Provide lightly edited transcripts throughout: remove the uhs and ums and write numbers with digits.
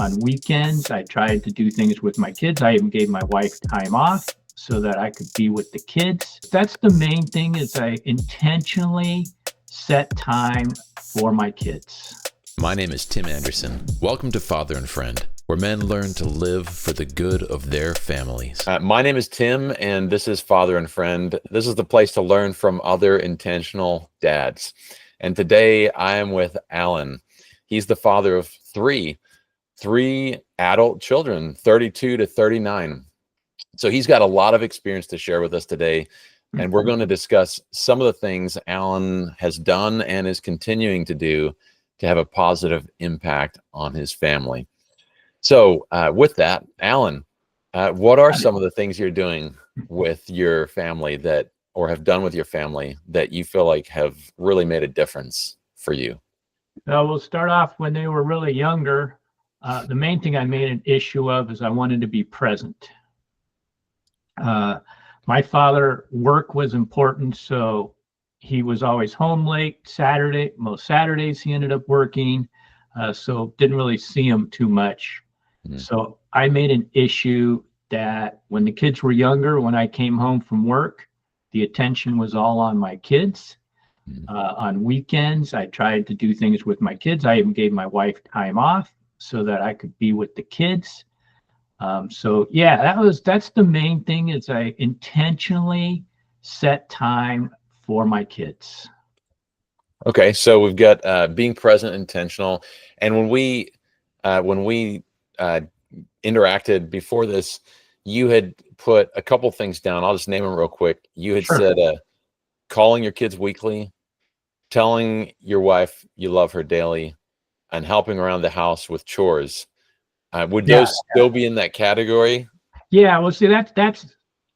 On weekends, I tried to do things with my kids. I even gave my wife time off so that I could be with the kids. That's the main thing, is I intentionally set time for my kids. My name is Tim Anderson. Welcome to Father and Friend, where men learn to live for the good of their families. My name is Tim, and this is Father and Friend. This is the place to learn from other intentional dads. And today I am with Alan. He's the father of three adult children, 32 to 39. So he's got a lot of experience to share with us today. And we're going to discuss some of the things Alan has done and is continuing to do to have a positive impact on his family. So with that, Alan, what are some of the things you're doing with your family or have done with your family that you feel like have really made a difference for you? We'll start off when they were really younger. The main thing I made an issue of is I wanted to be present. My father, work was important, so he was always home late. Most Saturdays he ended up working, so didn't really see him too much. So I made an issue that when the kids were younger, when I came home from work, the attention was all on my kids. On weekends, I tried to do things with my kids. I even gave my wife time off so that I could be with the kids. So yeah, that's the main thing, is I intentionally set time for my kids. Okay, so we've got being present, intentional, and when we interacted before this, you had put a couple things down. I'll just name them real quick. You had said calling your kids weekly, telling your wife you love her daily, and helping around the house with chores. Would those still be in that category? Yeah, well, see, that's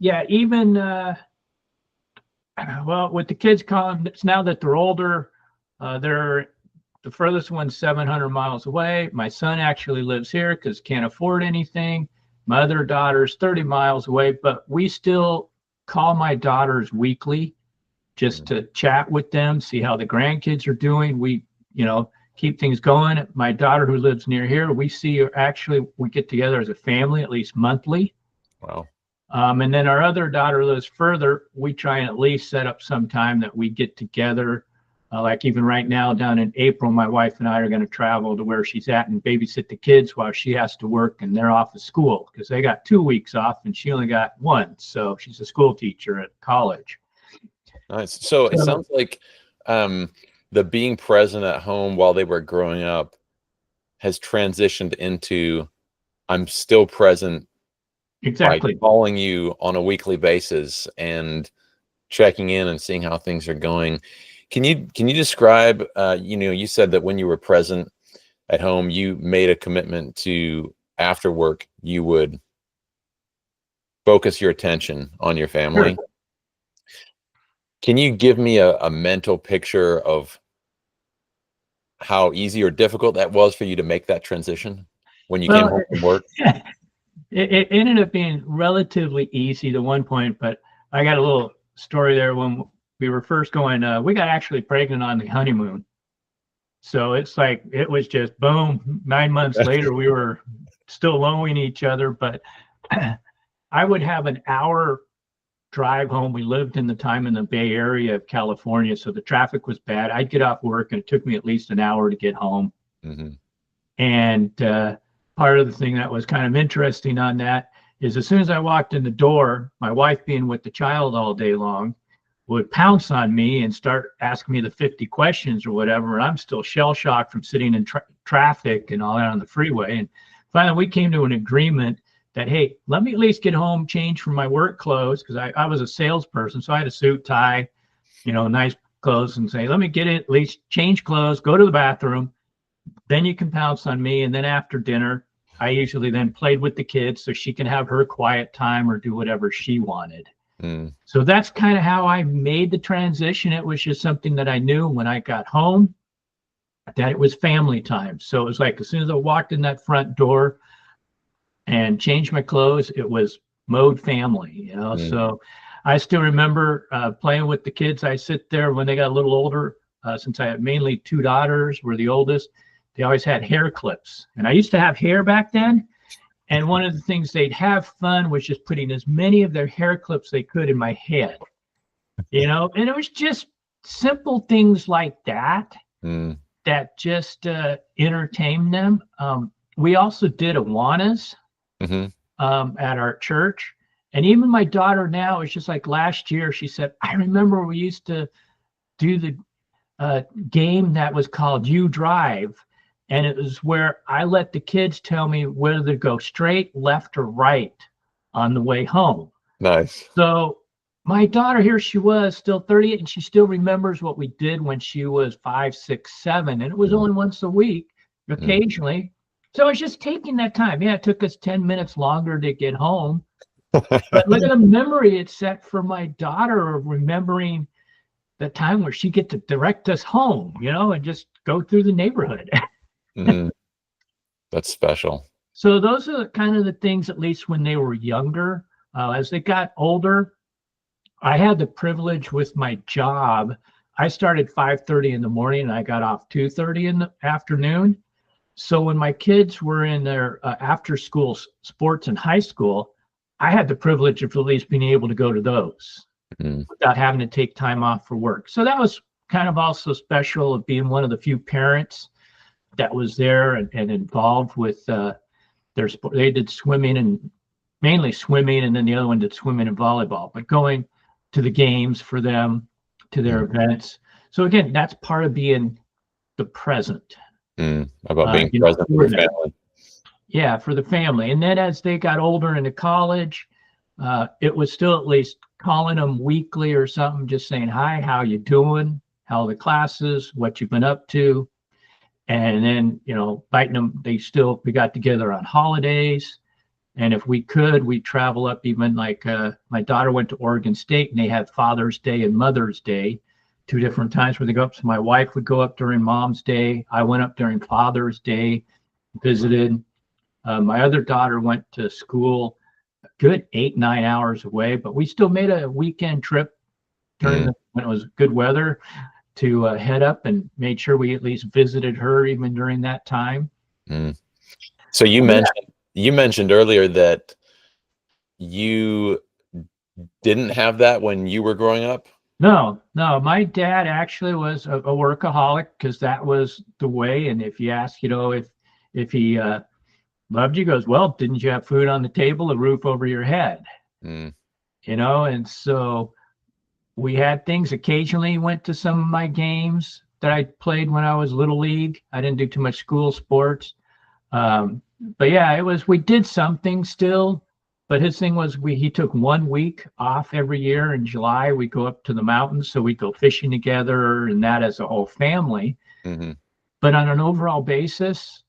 even with the kids now that they're older, they're the furthest one's 700 miles away. My son actually lives here because can't afford anything. My other daughter's 30 miles away, but we still call my daughters weekly just to chat with them, see how the grandkids are doing. We, keep things going. My daughter, who lives near here, we see her, actually, we get together as a family at least monthly. Wow. And then our other daughter lives further. We try and at least set up some time that we get together. Like even right now down in April, my wife and I are going to travel to where she's at and babysit the kids while she has to work and they're off of school, because they got 2 weeks off and she only got one. So she's a school teacher at college. Nice. So it sounds like the being present at home while they were growing up has transitioned into I'm still present. Exactly. By calling you on a weekly basis and checking in and seeing how things are going. Can you describe, you said that when you were present at home, you made a commitment to, after work, you would focus your attention on your family. Sure. Can you give me a mental picture of how easy or difficult that was for you to make that transition when you came home from work? It ended up being relatively easy to one point, but I got a little story there. When we were first going, we got actually pregnant on the honeymoon. So it's like, it was just boom, 9 months later, we were still knowing each other, but I would have an hour drive home. We lived in the Bay Area of California, so the traffic was bad. I'd get off work and it took me at least an hour to get home. And part of the thing that was kind of interesting on that is as soon as I walked in the door, my wife, being with the child all day long, would pounce on me and start asking me the 50 questions or whatever. And I'm still shell shocked from sitting in traffic and all that on the freeway. And finally, we came to an agreement that, hey, let me at least get home, change from my work clothes, because I was a salesperson. So I had a suit, tie, nice clothes, and say, let me get it, at least change clothes, go to the bathroom. Then you can pounce on me. And then after dinner, I usually then played with the kids so she can have her quiet time or do whatever she wanted. So that's kind of how I made the transition. It was just something that I knew when I got home that it was family time. So it was like as soon as I walked in that front door and changed my clothes, it was mode family, So I still remember playing with the kids. I sit there when they got a little older, since I had mainly 2 daughters, were the oldest. they always had hair clips. And I used to have hair back then. And one of the things they'd have fun was just putting as many of their hair clips they could in my head, and it was just simple things like that that just entertained them. We also did Awanas at our church. And even my daughter now, it's just like last year, she said, I remember we used to do the game that was called You Drive. And it was where I let the kids tell me whether to go straight, left, or right on the way home. Nice. So my daughter, here she was, still 38, and she still remembers what we did when she was 5, 6, 7. And it was only once a week, occasionally. So it's just taking that time. Yeah, it took us 10 minutes longer to get home. But look at the memory it set for my daughter of remembering the time where she get to direct us home, and just go through the neighborhood. That's special. So those are kind of the things, at least when they were younger. As they got older, I had the privilege with my job. I started 5:30 in the morning and I got off 2:30 in the afternoon. So when my kids were in their after school sports in high school, I had the privilege of at least being able to go to those without having to take time off for work. So that was kind of also special of being one of the few parents that was there and involved with their sport. They did swimming, and mainly swimming, and then the other one did swimming and volleyball, but going to the games for them, to their events. So again, that's part of being the present. About being present for the family. Yeah, for the family. And then as they got older into college, it was still at least calling them weekly or something, just saying, hi, how you doing? How are the classes? What you've been up to? And then, inviting them, we got together on holidays. And if we could, we'd travel up, even like my daughter went to Oregon State and they had Father's Day and Mother's Day, 2 different times where they go up. So my wife would go up during Mom's Day. I went up during Father's Day, visited. My other daughter went to school a good 8-9 hours away, but we still made a weekend trip when it was good weather to head up and made sure we at least visited her even during that time. So you mentioned earlier that you didn't have that when you were growing up? No. My dad actually was a workaholic, because that was the way. And if you ask, if he loved you, goes, well, didn't you have food on the table, a roof over your head? And so we had things. Occasionally went to some of my games that I played when I was little league. I didn't do too much school sports. But yeah, we did something still, but his thing was he took 1 week off every year in July. We go up to the mountains. So we go fishing together, and that as a whole family. But on an overall basis,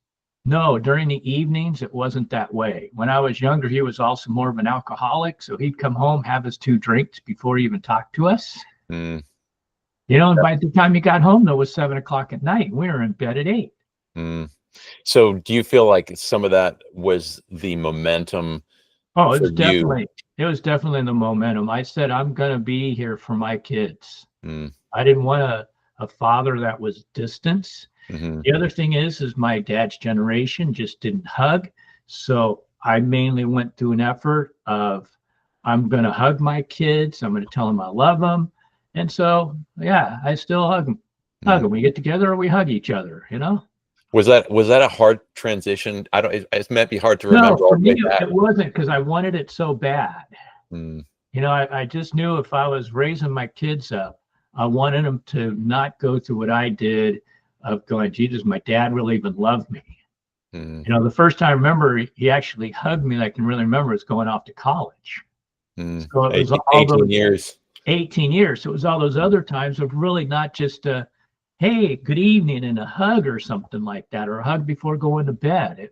no, during the evenings, it wasn't that way. When I was younger, he was also more of an alcoholic. So he'd come home, have his 2 drinks before he even talked to us. And by the time he got home, though, it was 7 o'clock at night. We were in bed at 8. So do you feel like some of that was the momentum? Oh, it was definitely the momentum. I said, I'm going to be here for my kids. I didn't want a father that was distance. The other thing is my dad's generation just didn't hug. So I mainly went through an effort of, I'm going to hug my kids. I'm going to tell them I love them. And so, yeah, I still hug them. We get together or we hug each other, Was that a hard transition? It might be hard to remember. No, for me, it wasn't, because I wanted it so bad. I just knew if I was raising my kids up, I wanted them to not go through what I did, of going, Jesus, my dad really even loved me. The first time I remember he actually hugged me that I can really remember was going off to college. So it was 18 years. 18 years. So it was all those other times of really not just hey, good evening, and a hug or something like that, or a hug before going to bed.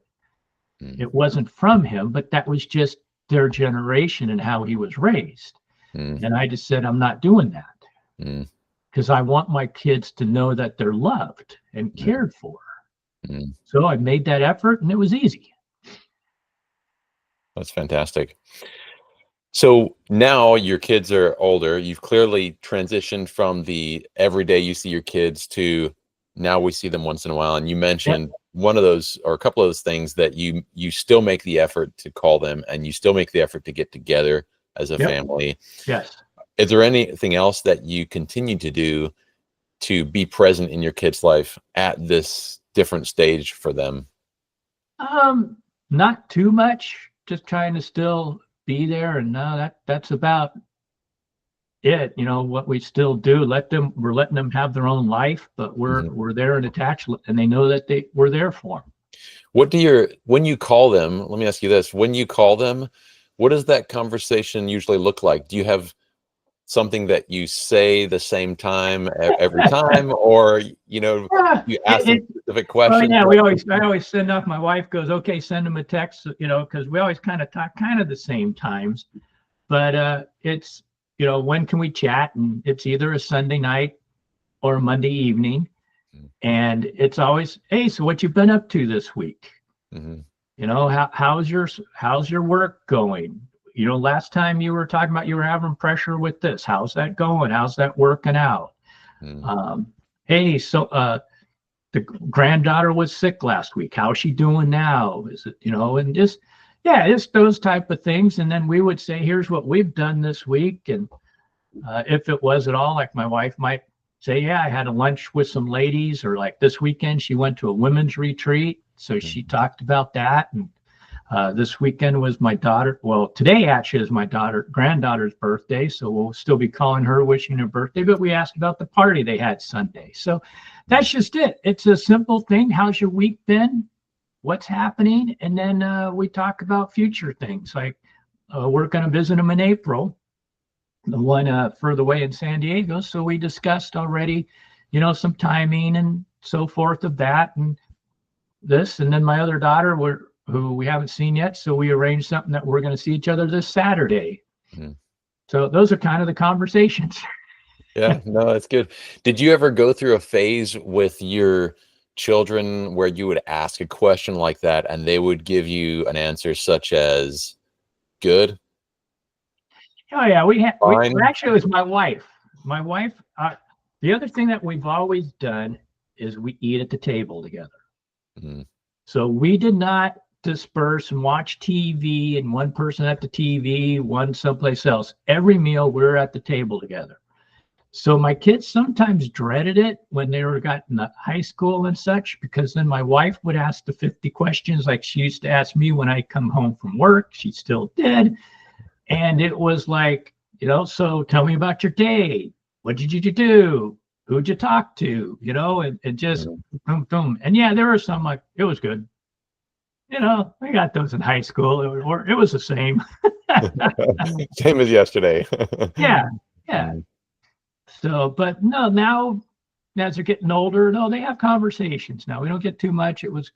It wasn't from him, but that was just their generation and how he was raised. And I just said, I'm not doing that, because I want my kids to know that they're loved and cared for. So I made that effort, and it was easy. That's fantastic. So now your kids are older. You've clearly transitioned from the everyday you see your kids to now we see them once in a while. And you mentioned one of those or a couple of those things that you still make the effort to call them, and you still make the effort to get together as a Yep. family. Yes. Is there anything else that you continue to do to be present in your kid's life at this different stage for them? Not too much. Just trying to still be there, and that's about it. What we still do. We're letting them have their own life, but we're there and attached, and they know that we're there for them. When you call them, let me ask you this: when you call them, what does that conversation usually look like? Do you have something that you say the same time every time, or you ask them specific questions? Yeah, I always send off. My wife goes, okay, send them a text, because we always kind of talk kind of the same times, but it's when can we chat, and it's either a Sunday night or a Monday evening, and it's always, hey, so what you been up to this week? How's your work going? Last time you were talking about you were having pressure with this. How's that going? How's that working out? Hey, so the granddaughter was sick last week. How's she doing now? Is it, and just those type of things. And then we would say, here's what we've done this week. And if it was at all, like my wife might say, yeah, I had a lunch with some ladies, or like this weekend, she went to a women's retreat. So she talked about that. And this weekend was my daughter. Well, today actually is my granddaughter's birthday. So we'll still be calling her, wishing her birthday, but we asked about the party they had Sunday. So that's just it. It's a simple thing. How's your week been? What's happening? And then we talk about future things, like we're going to visit them in April, the one further away in San Diego. So we discussed already, some timing and so forth of that and this. And then my other daughter, who we haven't seen yet. So we arranged something that we're going to see each other this Saturday. So those are kind of the conversations. Yeah, no, that's good. Did you ever go through a phase with your children where you would ask a question like that and they would give you an answer such as good? Oh yeah, actually it was my wife. My wife, the other thing that we've always done is we eat at the table together. So we did not disperse and watch TV and one person at the TV, one someplace else. Every meal we're at the table together. So my kids sometimes dreaded it when they were gotten to high school and such, because then my wife would ask the 50 questions like she used to ask me when I come home from work. She still did. And it was like, so tell me about your day. What did you do? Who'd you talk to? And just boom, boom. And yeah, there were some like, it was good. We got those in high school, or it was the same. Same as yesterday. Yeah. So, but no, now as they're getting older, no, they have conversations now. We don't get too much. It was,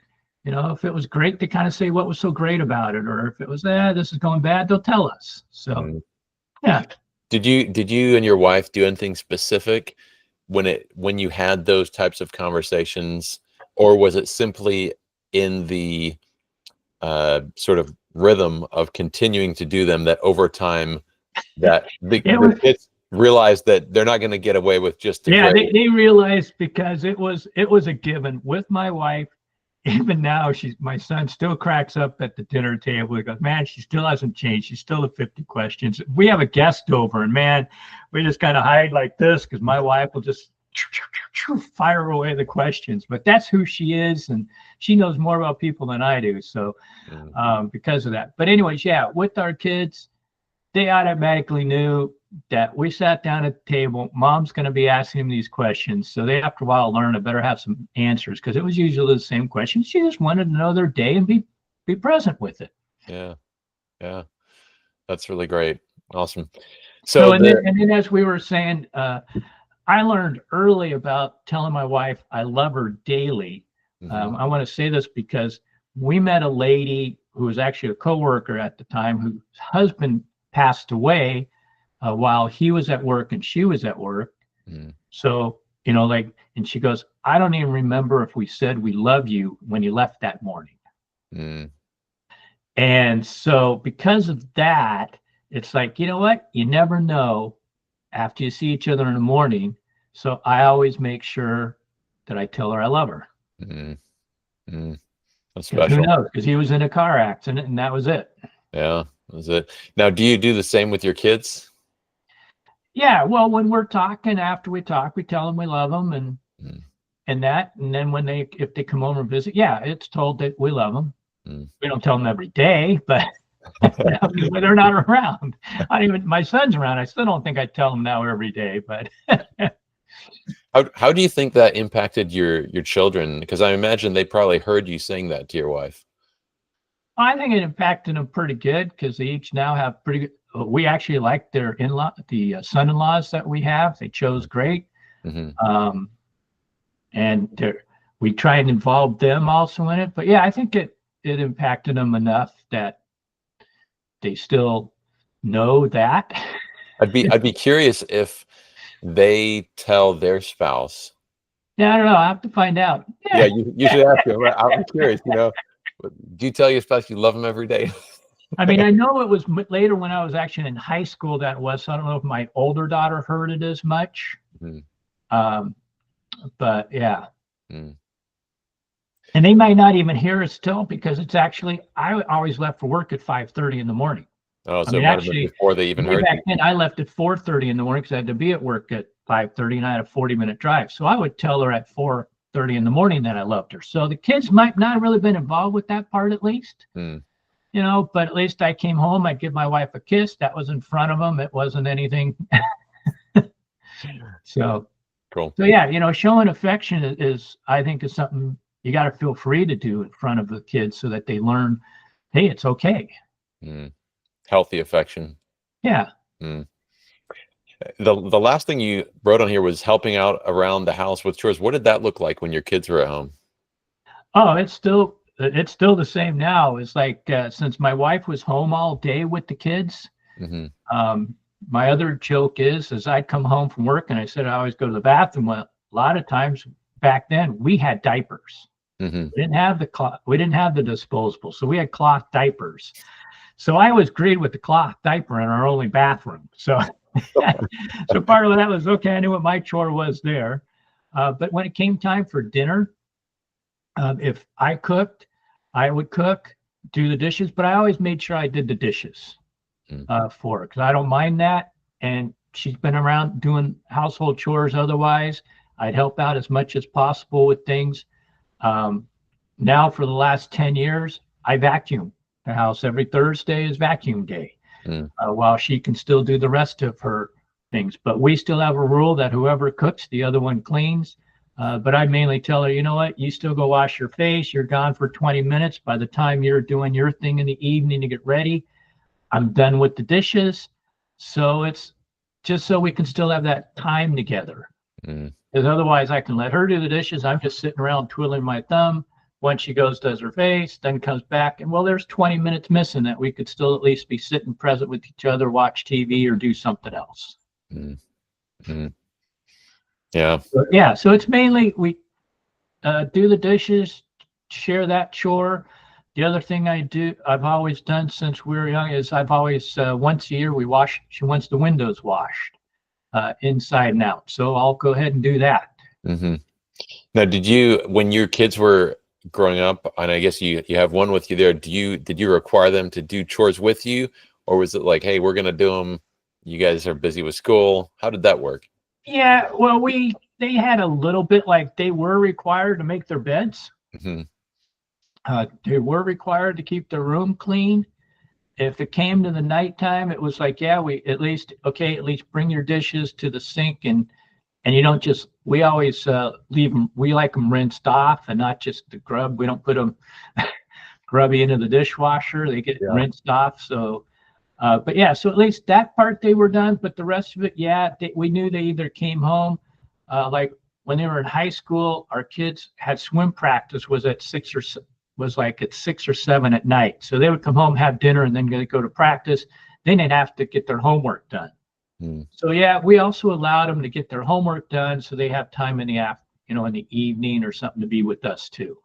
if it was great, they kind of say what was so great about it, or if it was this is going bad, they'll tell us. So, yeah. Did you and your wife do anything specific when you had those types of conversations, or was it simply in the sort of rhythm of continuing to do them that over time that the kids realize that they're not going to get away with just they realized, because it was a given with my wife. Even now, my son still cracks up at the dinner table. He goes, man, she still hasn't changed. She's still at 50 questions. We have a guest over, and man, we just kind of hide like this because my wife will just fire away the questions. But that's who she is, and she knows more about people than I do. So because of that. But anyways, yeah, with our kids, they automatically knew that we sat down at the table. Mom's going to be asking them these questions. So they, after a while, learn I better have some answers, because it was usually the same questions. She just wanted to know their day and be present with it. Yeah. That's really great. Awesome. And then as we were saying, I learned early about telling my wife I love her daily. I want to say this because we met a lady who was actually a coworker at the time, whose husband passed away while he was at work and she was at work. So, and she goes, I don't even remember if we said we love you when you left that morning. And so because of that, it's like, you know what? You never know after you see each other in the morning. So I always make sure that I tell her I love her. Mm, that's 'Cause who special. knows? Because he was in a car accident and that was it. Yeah, that's it. Now, do you do the same with your kids? Yeah, well, when we're talking, after we talk, we tell them we love them Mm, and that, and then if they come over and visit, yeah, it's told that we love them. mm. We don't tell them every day, but I mean, when they're not around, I don't even, my son's around. I still don't think I tell them now every day, but How do you think that impacted your children? Because I imagine they probably heard you saying that to your wife. I think it impacted them pretty good because they each now have pretty good. We actually like their in-law, the son-in-laws that we have. They chose great, Hmm. and we try and involve them also in it. But yeah, I think it impacted them enough that they still know that. I'd be curious if they tell their spouse. Yeah, I don't know. I have to find out. Yeah, you should ask them. I'm curious. Do you tell your spouse you love them every day? I mean, I know it was later when I was actually in high school that was. So I don't know if my older daughter heard it as much. Mm, Um, but yeah. mm. And they might not even hear it still because it's actually, I always left for work at 5:30 in the morning. Oh, I so mean, it might have been actually, before they even way heard back you. then, I left at 4:30 in the morning because I had to be at work at 5:30 and I had a 40-minute drive. So I would tell her at 4:30 in the morning that I loved her. So the kids might not have really been involved with that part at least, Mm, but at least I came home, I'd give my wife a kiss. That was in front of them. It wasn't anything. So, cool. so yeah, showing affection is I think is something you got to feel free to do in front of the kids so that they learn, hey, it's okay. Mm. Healthy affection. Yeah. Mm. The last thing you wrote on here was helping out around the house with chores. What did that look like when your kids were at home? Oh, it's still the same now. It's like since my wife was home all day with the kids, Hmm. my other joke is I'd come home from work and I said I always go to the bathroom. Well, a lot of times back then we had diapers. Hmm. We didn't have the disposable, so we had cloth diapers. So I was great with the cloth diaper in our only bathroom. So so part of that was okay. I knew what my chore was there. But when it came time for dinner, if I cooked, I would cook, do the dishes, but I always made sure I did the dishes for her because I don't mind that. And she's been around doing household chores otherwise. I'd help out as much as possible with things. Now, for the last 10 years, I vacuum the house. Every Thursday is vacuum day, while she can still do the rest of her things. But we still have a rule that whoever cooks, the other one cleans. But I mainly tell her, you know what, you still go wash your face. You're gone for 20 minutes. By the time you're doing your thing in the evening to get ready, I'm done with the dishes. So it's just so we can still have that time together. Because otherwise I can let her do the dishes. I'm just sitting around twiddling my thumb. Once she goes, does her face, then comes back. And well, there's 20 minutes missing that we could still at least be sitting present with each other, watch TV or do something else. Yeah. But yeah, so it's mainly we do the dishes, share that chore. The other thing I've always done since we were young is I've always, once a year, she wants the windows washed inside and out. So I'll go ahead and do that. Mm-hmm. Now, when your kids were growing up, and I guess you have one with you there, did you require them to do chores with you? Or was it like, hey, we're going to do them. You guys are busy with school. How did that work? Yeah, well, they had a little bit like they were required to make their beds. Mm-hmm. They were required to keep their room clean. If it came to the nighttime, it was like, yeah, we at least bring your dishes to the sink and you don't just, we always leave them, we like them rinsed off and not just the grub. We don't put them grubby into the dishwasher. They get rinsed off. So, but yeah, so at least that part they were done, but the rest of it, we knew they either came home, like when they were in high school, our kids had swim practice was at 6 or 7 at night. So they would come home, have dinner, and then go to practice. Then they'd have to get their homework done. So yeah, we also allowed them to get their homework done, so they have time in the evening or something to be with us too.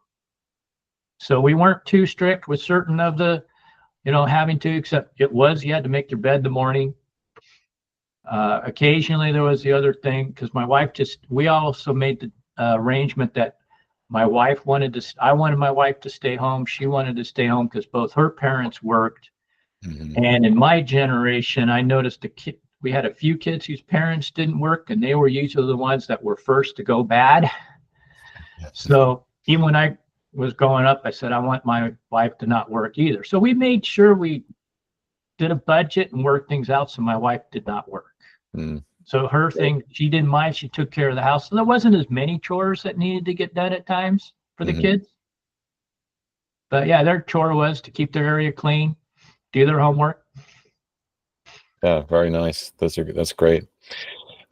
So we weren't too strict with certain of the, having to, except you had to make your bed in the morning. Occasionally there was the other thing because my wife we also made the arrangement that My wife wanted to, I wanted my wife to stay home. She wanted to stay home because both her parents worked. And in my generation, I noticed we had a few kids whose parents didn't work, and they were usually the ones that were first to go bad. So even when I was growing up, I said, I want my wife to not work either. So we made sure we did a budget and worked things out so my wife did not work. So her thing, she didn't mind. She took care of the house. So there wasn't as many chores that needed to get done at times for the kids. But yeah, their chore was to keep their area clean, do their homework. Yeah, very nice. That's great.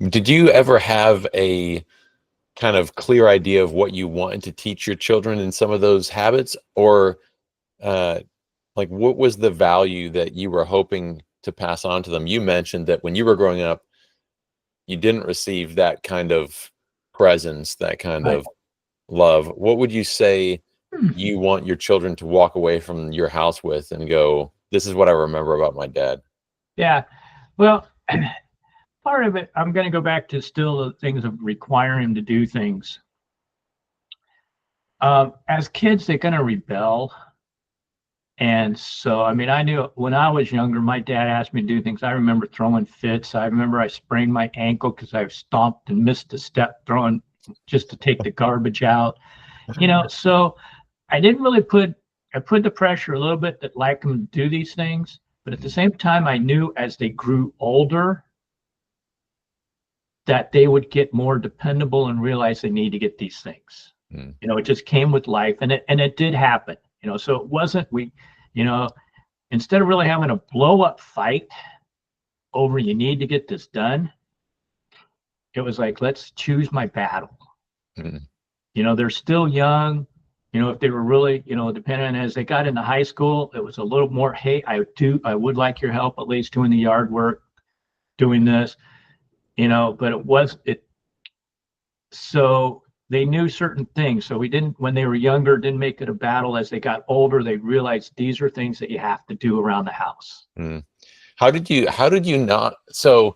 Did you ever have a kind of clear idea of what you wanted to teach your children in some of those habits, or like what was the value that you were hoping to pass on to them? You mentioned that when you were growing up, you didn't receive that kind of presence, that kind of love. What would you say you want your children to walk away from your house with and go, this is what I remember about my dad? Yeah, well, part of it, I'm going to go back to still the things of requiring them to do things. As kids, they're going to rebel. And so, I mean, I knew when I was younger, my dad asked me to do things. I remember throwing fits. I remember I sprained my ankle because I stomped and missed a step throwing just to take the garbage out. So I didn't really I put the pressure a little bit that like them to do these things. But at the same time, I knew as they grew older that they would get more dependable and realize they need to get these things. It just came with life, and it did happen. So it wasn't instead of really having a blow up fight over you need to get this done, it was like, let's choose my battle. They're still young. If they were really, depending on as they got into high school, it was a little more, hey, I would like your help, at least doing the yard work, doing this, but so they knew certain things. So we didn't, when they were younger, didn't make it a battle. As they got older, they realized these are things that you have to do around the house. How did you not, so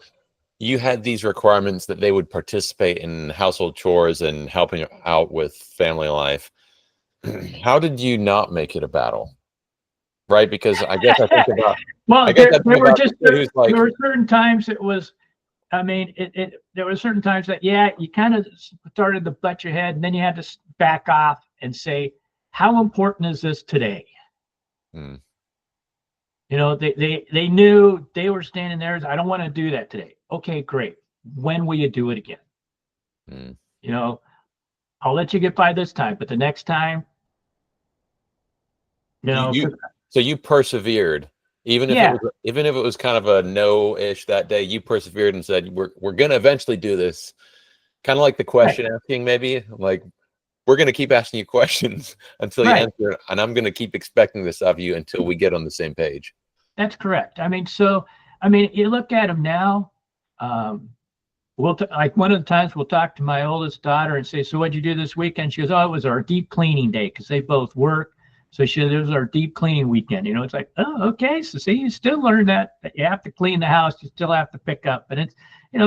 you had these requirements that they would participate in household chores and helping out with family life. How did you not make it a battle? Right? Because I guess I think about, there were certain times it was, there were certain times that, you kind of started to butt your head, and then you had to back off and say, how important is this today? They knew they were standing there. I don't want to do that today. Okay, great. When will you do it again? I'll let you get by this time, but the next time, so you persevered. Even if it was kind of a no-ish that day, you persevered and said, we're going to eventually do this. Kind of like the question asking, maybe, like, we're going to keep asking you questions until you answer, and I'm going to keep expecting this of you until we get on the same page. That's correct. You look at them now, like one of the times we'll talk to my oldest daughter and say, so what'd you do this weekend? She goes, oh, it was our deep cleaning day, because they both work. So she said, it was our deep cleaning weekend. It's like, oh, okay. So see, you still learn that you have to clean the house. You still have to pick up. And it's,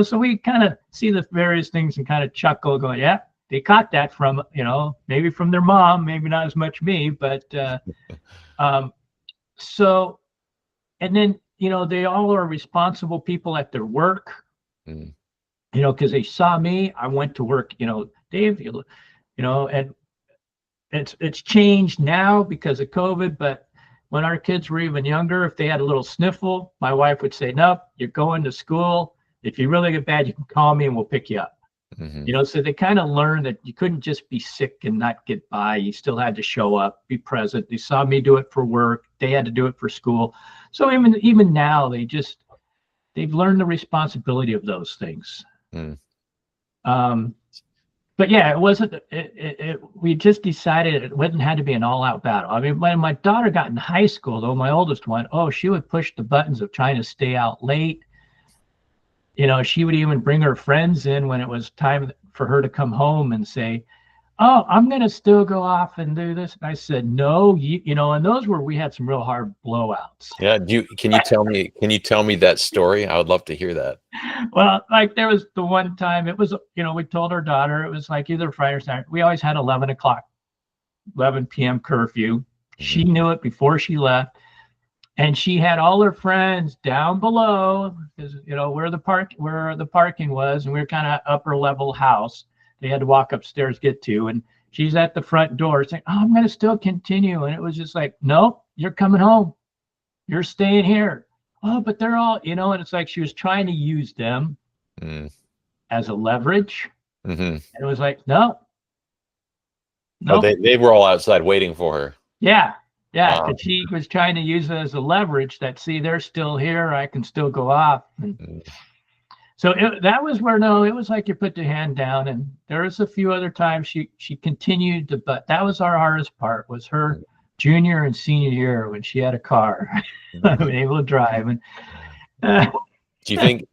so we kind of see the various things and kind of chuckle going, yeah, they caught that from, maybe from their mom, maybe not as much me, but so, and then, they all are responsible people at their work, because they saw me, I went to work, Dave, and it's changed now because of COVID, but when our kids were even younger, if they had a little sniffle, my wife would say, nope, you're going to school. If you really get bad, you can call me and we'll pick you up. So they kind of learned that you couldn't just be sick and not get by. You still had to show up, be present. They saw me do it for work. They had to do it for school. So even now, they've learned the responsibility of those things. But yeah, it wasn't, we just decided it wouldn't have to be an all-out battle. When my daughter got in high school, though, my oldest one, she would push the buttons of trying to stay out late. She would even bring her friends in when it was time for her to come home and say, oh, I'm going to still go off and do this. And I said, no, and those were, we had some real hard blowouts. Yeah. Can you tell me that story? I would love to hear that. Well, like there was the one time it was, we told our daughter, it was like either Friday or Saturday. We always had 11 o'clock 11 p.m. curfew. She knew it before she left. And she had all her friends down below, because where the parking was, and we were kind of upper level house. They had to walk upstairs get to, and she's at the front door saying, "Oh, I'm going to still continue." And it was just like, "Nope, you're coming home. You're staying here." "Oh, but they're all," and it's like she was trying to use them as a leverage. And it was like, no. Oh, they were all outside waiting for her. Yeah. But she was trying to use it as a leverage that, see, they're still here. I can still go off. And so that was where, it was like you put the hand down. And there was a few other times she continued to, but that was our hardest part, was her junior and senior year when she had a car, able to drive. And do you think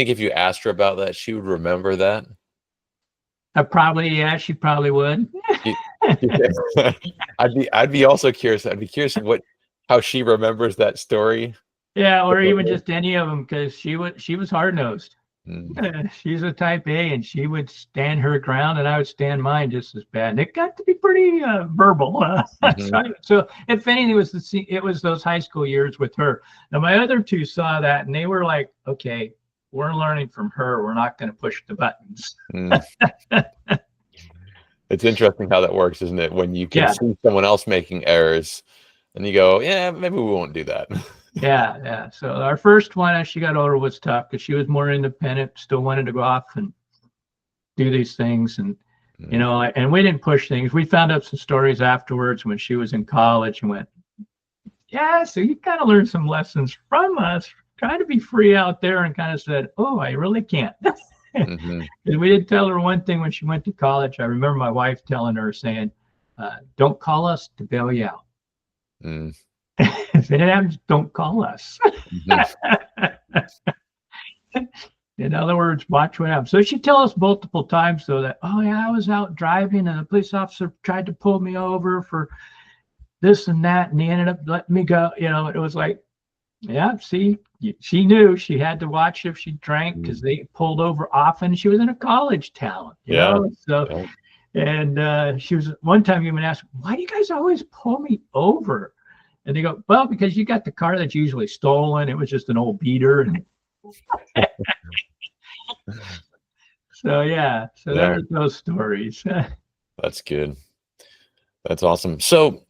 if you asked her about that, she would remember that? She probably would. I'd be also curious. I'd be curious how she remembers that story. Yeah, or even just any of them, because she was hard-nosed. She's a type A, and she would stand her ground, and I would stand mine just as bad. And it got to be pretty verbal. So if anything, it was those high school years with her. Now my other two saw that, and they were like, "Okay, we're learning from her. We're not going to push the buttons." It's interesting how that works, isn't it? When you can see someone else making errors, and you go, "Yeah, maybe we won't do that." Yeah. So our first one, as she got older, was tough because she was more independent, still wanted to go off and do these things. And, and we didn't push things. We found out some stories afterwards when she was in college and went, "Yeah, so you kind of learned some lessons from us, trying to be free out there," and kind of said, "Oh, I really can't." And we did tell her one thing when she went to college. I remember my wife telling her, saying, "Don't call us to bail you out. If it happens, don't call us." In other words, watch what happens. So she told us multiple times, though, that, "Oh yeah, I was out driving and a police officer tried to pull me over for this and that, and he ended up letting me go." It was like, yeah, see, she knew she had to watch if she drank, because they pulled over often. She was in a college town, So, and she was one time even asked, "Why do you guys always pull me over?" And they go, "Well, because you got the car that's usually stolen. It was just an old beater." And so there are those stories. That's good. That's awesome. So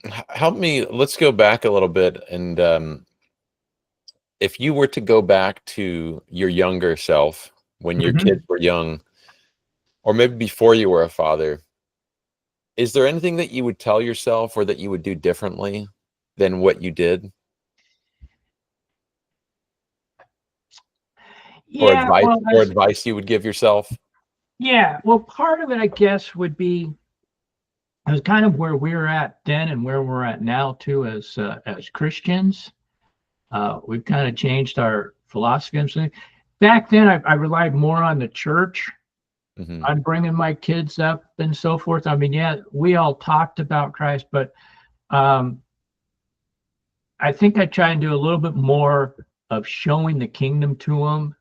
let's go back a little bit. And if you were to go back to your younger self when your kids were young, or maybe before you were a father, is there anything that you would tell yourself or that you would do differently than what you did? Yeah, or advice you would give yourself? Yeah, well, part of it, I guess, would be, it was kind of where we were at then and where we're at now too, as Christians. We've kind of changed our philosophy. I'm saying back then I relied more on the church, on bringing my kids up and so forth. I mean, yeah, we all talked about Christ, but I think I try and do a little bit more of showing the kingdom to them,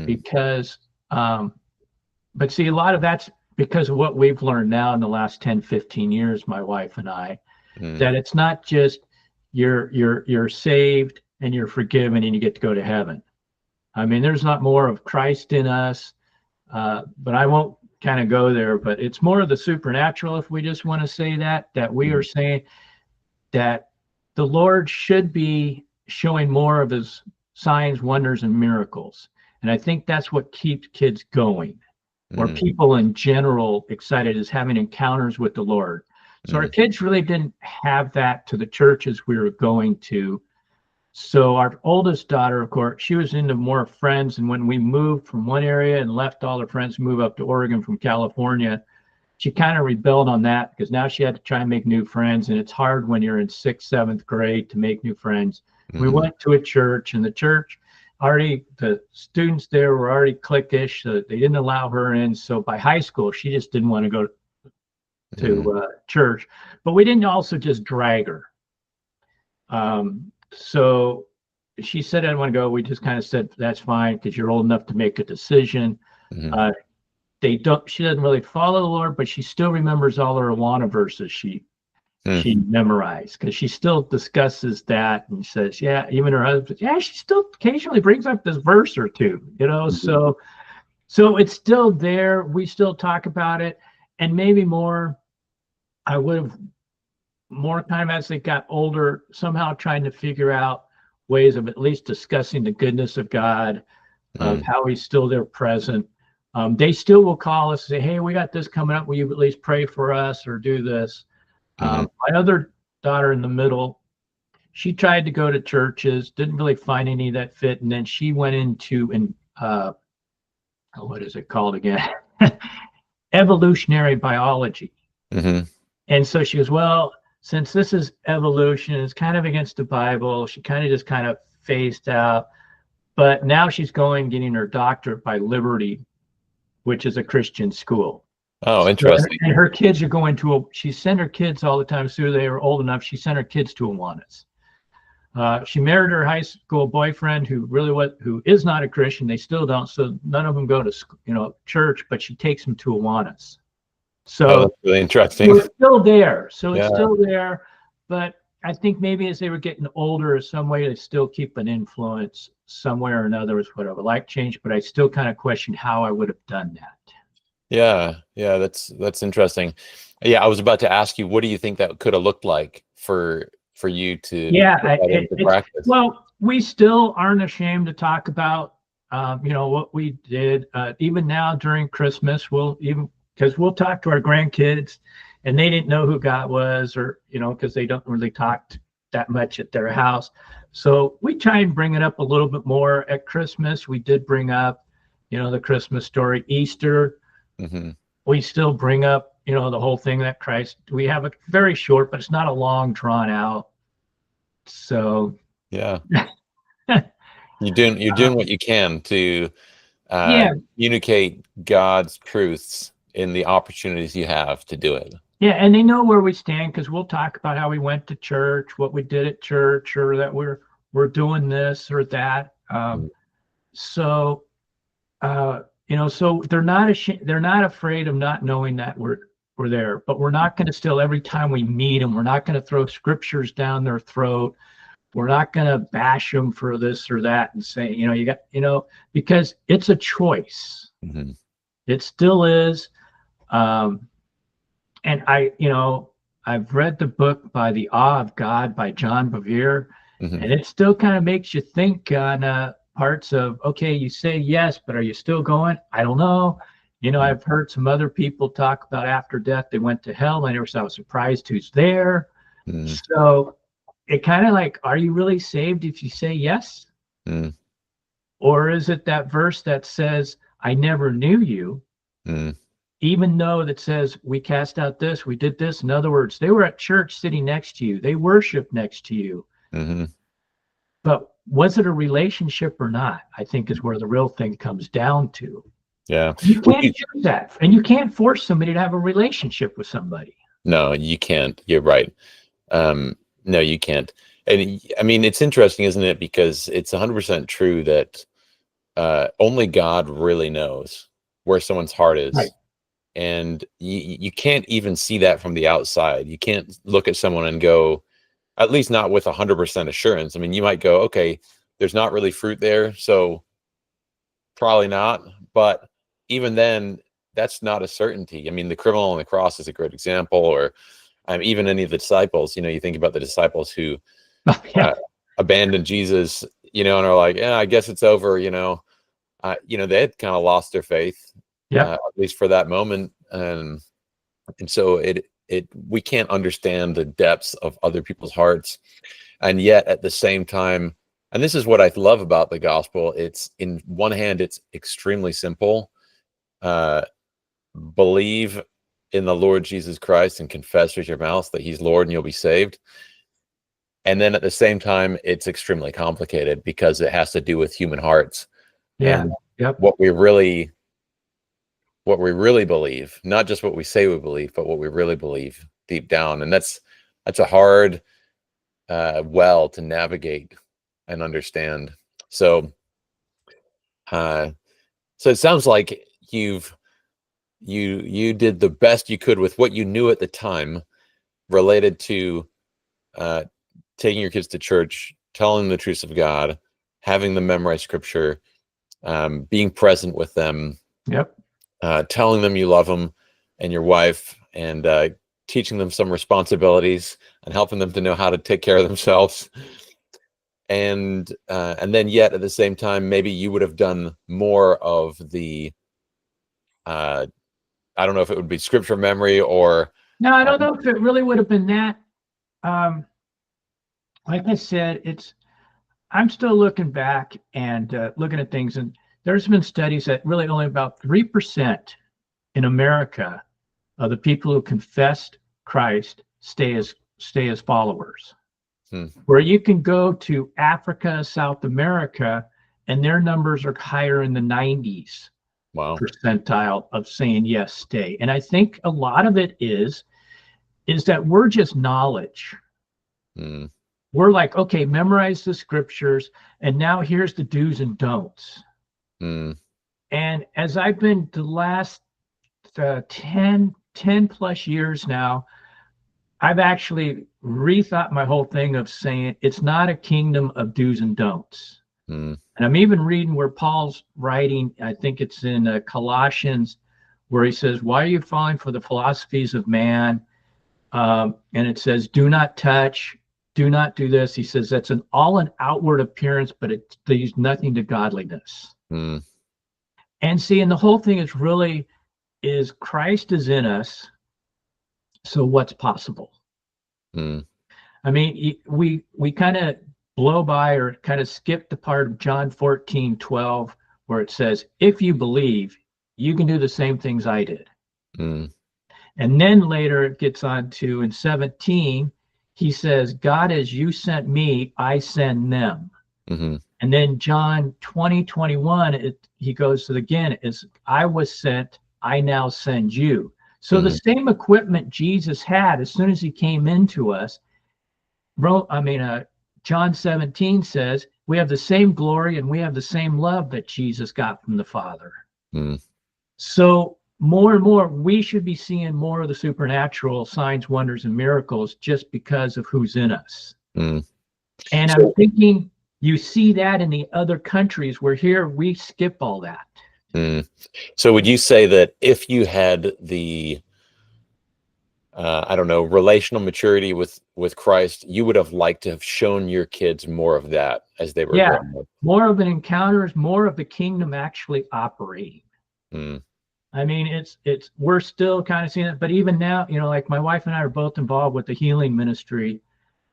because, but see, a lot of that's because of what we've learned now in the last 10, 15 years, my wife and I, that it's not just you're saved and you're forgiven and you get to go to heaven. I mean, there's not more of Christ in us, but I won't kind of go there, but it's more of the supernatural, if we just want to say that we are saying that the Lord should be showing more of his signs, wonders, and miracles. And I think that's what keeps kids going, or people in general excited, is having encounters with the Lord. So our kids really didn't have that to the churches we were going to. So our oldest daughter, of course, she was into more friends. And when we moved from one area and left all her friends to move up to Oregon from California, she kind of rebelled on that, because now she had to try and make new friends. And it's hard when you're in 6th, 7th grade to make new friends. We went to a church, and the church the students there were already cliquish, so they didn't allow her in. So by high school, she just didn't want to go to church. But we didn't also just drag her. So she said, "I didn't want to go." We just kind of said, "That's fine, because you're old enough to make a decision." She doesn't really follow the Lord, but she still remembers all her Awana verses she Hmm. she memorized, because she still discusses that and says, yeah, even her husband, yeah, she still occasionally brings up this verse or two, Mhm. so it's still there. We still talk about it, and maybe more. I would have more time as they got older, somehow trying to figure out ways of at least discussing the goodness of God, of Mm. how He's still there present. They still will call us and say, "Hey, we got this coming up. Will you at least pray for us or do this?" Mhm. My other daughter in the middle, she tried to go to churches, didn't really find any that fit, and then she went into what is it called again? Evolutionary biology. Mhm. And so she goes, well, since this is evolution, it's kind of against the Bible. She kind of phased out. But now she's getting her doctorate by Liberty, which is a Christian school. Oh, So, interesting. and her kids are she sent her kids all the time. So they were old enough. She sent her kids to Awanas. She married her high school boyfriend, who is not a Christian. They still don't. So none of them go to church, but she takes them to Awanas. Oh, So that's really interesting. it's still there. So it's Yeah. still there. But I think maybe as they were getting older, in some way, they still keep an influence somewhere or another, is what I would like change. But I still kind of question how I would have done that. Yeah. Yeah. That's interesting. Yeah, I was about to ask you, what do you think that could have looked like for you to Yeah, put that into it's practice? well, we still aren't ashamed to talk about, what we did. Even now during Christmas, because we'll talk to our grandkids, and they didn't know who God was, or because they don't really talk that much at their house. So we try and bring it up a little bit more at Christmas. We did bring up, the Christmas story. Easter, Hmm. we still bring up, the whole thing that Christ. We have a very short, but it's not a long, drawn out. So Yeah. You're doing what you can to yeah, communicate God's truths in the opportunities you have to do it. yeah, and they know where we stand, because we'll talk about how we went to church, what we did at church, or that we're doing this or that. Mm. So so they're not afraid of not knowing that we're there, but we're not going to still, every time we meet them, we're not going to throw scriptures down their throat. We're not going to bash them for this or that and say, you got, because it's a choice. Mhm. It still is. Um, and I've read the book by The Awe of God by John Bevere, Mhm. and it still kind of makes you think on parts of, okay, you say yes, but are you still going? I don't know. Mhm. I've heard some other people talk about after death they went to hell. I never saw, I was surprised who's there. Mhm. So it kind of like, are you really saved if you say yes? Mhm. Or is it that verse that says, I never knew you? Mhm. Even though that says we cast out this, we did this. In other words, they were at church sitting next to you, they worshiped next to you. Mhm. But was it a relationship or not? I think is where the real thing comes down to. Yeah. You Would can't you- choose that, and you can't force somebody to have a relationship with somebody. no, you can't. You're right. No, you can't. And I mean, it's interesting, isn't it? Because it's 100% true that only God really knows where someone's heart Right. is. And you can't even see that from the outside. You can't look at someone and go, at least not with 100% assurance. I mean, you might go, okay, there's not really fruit there, so probably not. But even then, that's not a certainty. I mean, the criminal on the cross is a great example, or even any of the disciples. You think about the disciples who Yeah. uh, abandoned Jesus, and are like, yeah, I guess it's over. They had kind of lost their faith, Yep. at least for that moment, and so we can't understand the depths of other people's hearts, and yet at the same time, and this is what I love about the gospel. It's, in one hand, it's extremely simple. Uh, Believe in the Lord Jesus Christ and confess with your mouth that He's Lord, and you'll be saved. And then at the same time, it's extremely complicated because it has to do with human hearts Yeah. and Yep. what we really believe, not just what we say we believe, but what we really believe deep down. And that's a hard well to navigate and understand. So uh so it sounds like you did the best you could with what you knew at the time, related to taking your kids to church, telling them the truths of God, having them memorize scripture, being present with them, Yep. telling them you love them and your wife, and teaching them some responsibilities and helping them to know how to take care of themselves. And then yet at the same time, maybe you would have done more of the, I don't know if it would be scripture memory or. No, I don't know if it really would have been that. Like I said, I'm still looking back and looking at things, and there's been studies that really only about 3% in America of the people who confessed Christ stay as followers. Where you can go to Africa, South America, and their numbers are higher in the 90s percentile of saying yes, stay. And I think a lot of it is that we're just knowledge. We're like, okay, memorize the scriptures, and now here's the do's and don'ts. And as I've been the last 10 plus years now, I've actually rethought my whole thing of saying it's not a kingdom of do's and don'ts. And I'm even reading where Paul's writing, I think it's in Colossians, where he says, why are you falling for the philosophies of man? And it says, do not touch, do not do this. He says that's all an outward appearance, but it leads nothing to godliness. And see, and the whole thing is really is Christ is in us. So what's possible? I mean, we kind of blow by or kind of skip the part of John 14:12 where it says, if you believe, you can do the same things I did. And then later it gets on to in 17, he says, God, as you sent me, I send them. And then John 20:21, he goes to again, is I was sent, I now send you. So the same equipment Jesus had as soon as he came into us, John 17 says, we have the same glory and we have the same love that Jesus got from the Father. So more and more, we should be seeing more of the supernatural signs, wonders, and miracles just because of who's in us. And I'm thinking you see that in the other countries where here we skip all that. So would you say that if you had the, I don't know, relational maturity with Christ, you would have liked to have shown your kids more of that as they were growing up? More of an encounters, more of the kingdom actually operating. I mean, we're still kind of seeing it, but even now, like my wife and I are both involved with the healing ministry,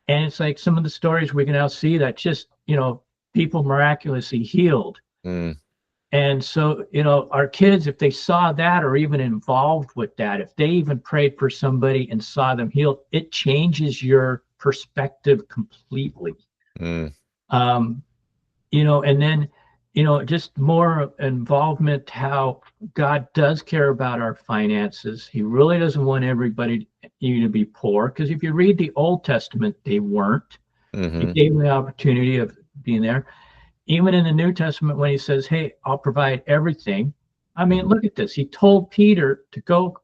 and it's like some of the stories we can now see that just, people miraculously healed. And so, our kids, if they saw that or even involved with that, if they even prayed for somebody and saw them healed, it changes your perspective completely. And then, just more involvement, how God does care about our finances. He really doesn't want everybody to be poor, because if you read the Old Testament, they weren't. He gave them the opportunity of being there. Even in the New Testament, when he says, hey, I'll provide everything. I mean, look at this. He told Peter to go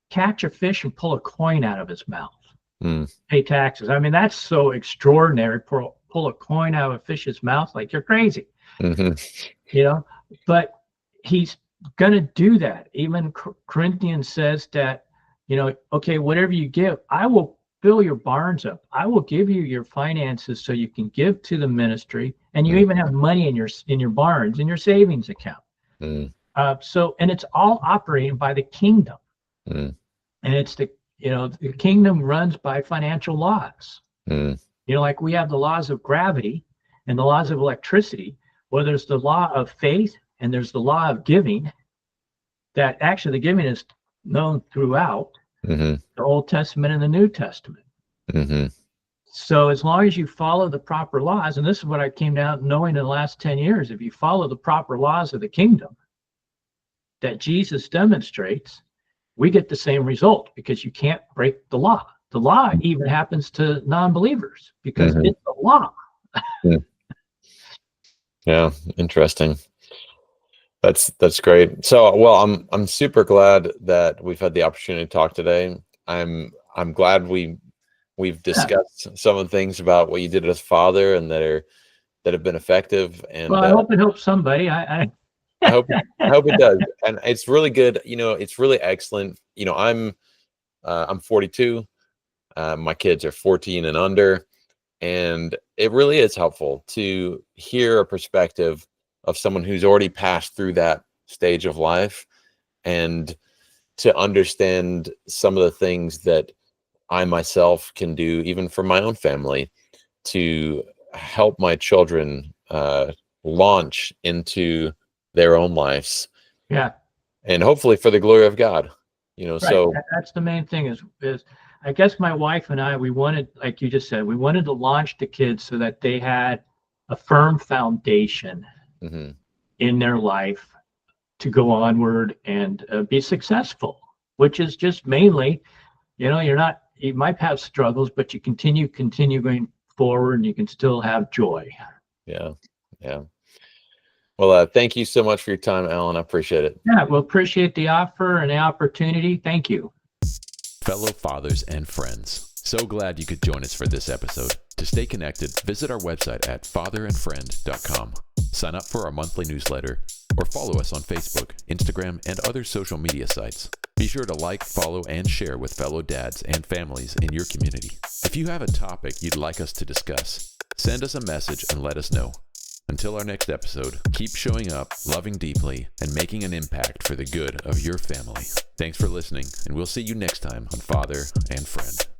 catch a fish and pull a coin out of his mouth, pay taxes. I mean, that's so extraordinary. Pull a coin out of a fish's mouth, like you're crazy, but he's going to do that. Even Corinthians says that, okay, whatever you give, I will fill your barns up. I will give you your finances so you can give to the ministry, and you even have money in your barns, in your savings account. And it's all operating by the kingdom. And it's the kingdom runs by financial laws. Like we have the laws of gravity and the laws of electricity. Well, there's the law of faith and there's the law of giving. That actually the giving is known throughout the Old Testament and the New Testament. So as long as you follow the proper laws, and this is what I came down knowing in the last 10 years, if you follow the proper laws of the kingdom that Jesus demonstrates, we get the same result, because you can't break the law. The law even happens to non-believers because it's a law. Yeah, interesting. That's great. So, well, I'm super glad that we've had the opportunity to talk today. I'm glad we We've discussed some of the things about what you did as father and that have been effective. And Well, I hope it helps somebody. I hope it does. And it's really good. It's really excellent. I'm 42. My kids are 14 and under, and it really is helpful to hear a perspective of someone who's already passed through that stage of life, and to understand some of the things that I myself can do, even for my own family, to help my children launch into their own lives, Yeah. and hopefully for the glory of God. Right. So That's the main thing is I guess my wife and I, we wanted, like you just said, we wanted to launch the kids so that they had a firm foundation mhm, in their life to go onward and be successful, which is just mainly, you might have struggles, but you continue going forward and you can still have joy. yeah, yeah. Well, thank you so much for your time, Alan. I appreciate it. Yeah, well, appreciate the offer and the opportunity. Thank you. Fellow fathers and friends, so glad you could join us for this episode. To stay connected, visit our website at fatherandfriend.com. Sign up for our monthly newsletter, or follow us on Facebook, Instagram, and other social media sites. Be sure to like, follow, and share with fellow dads and families in your community. If you have a topic you'd like us to discuss, send us a message and let us know. Until our next episode, keep showing up, loving deeply, and making an impact for the good of your family. Thanks for listening, and we'll see you next time on Father and Friend.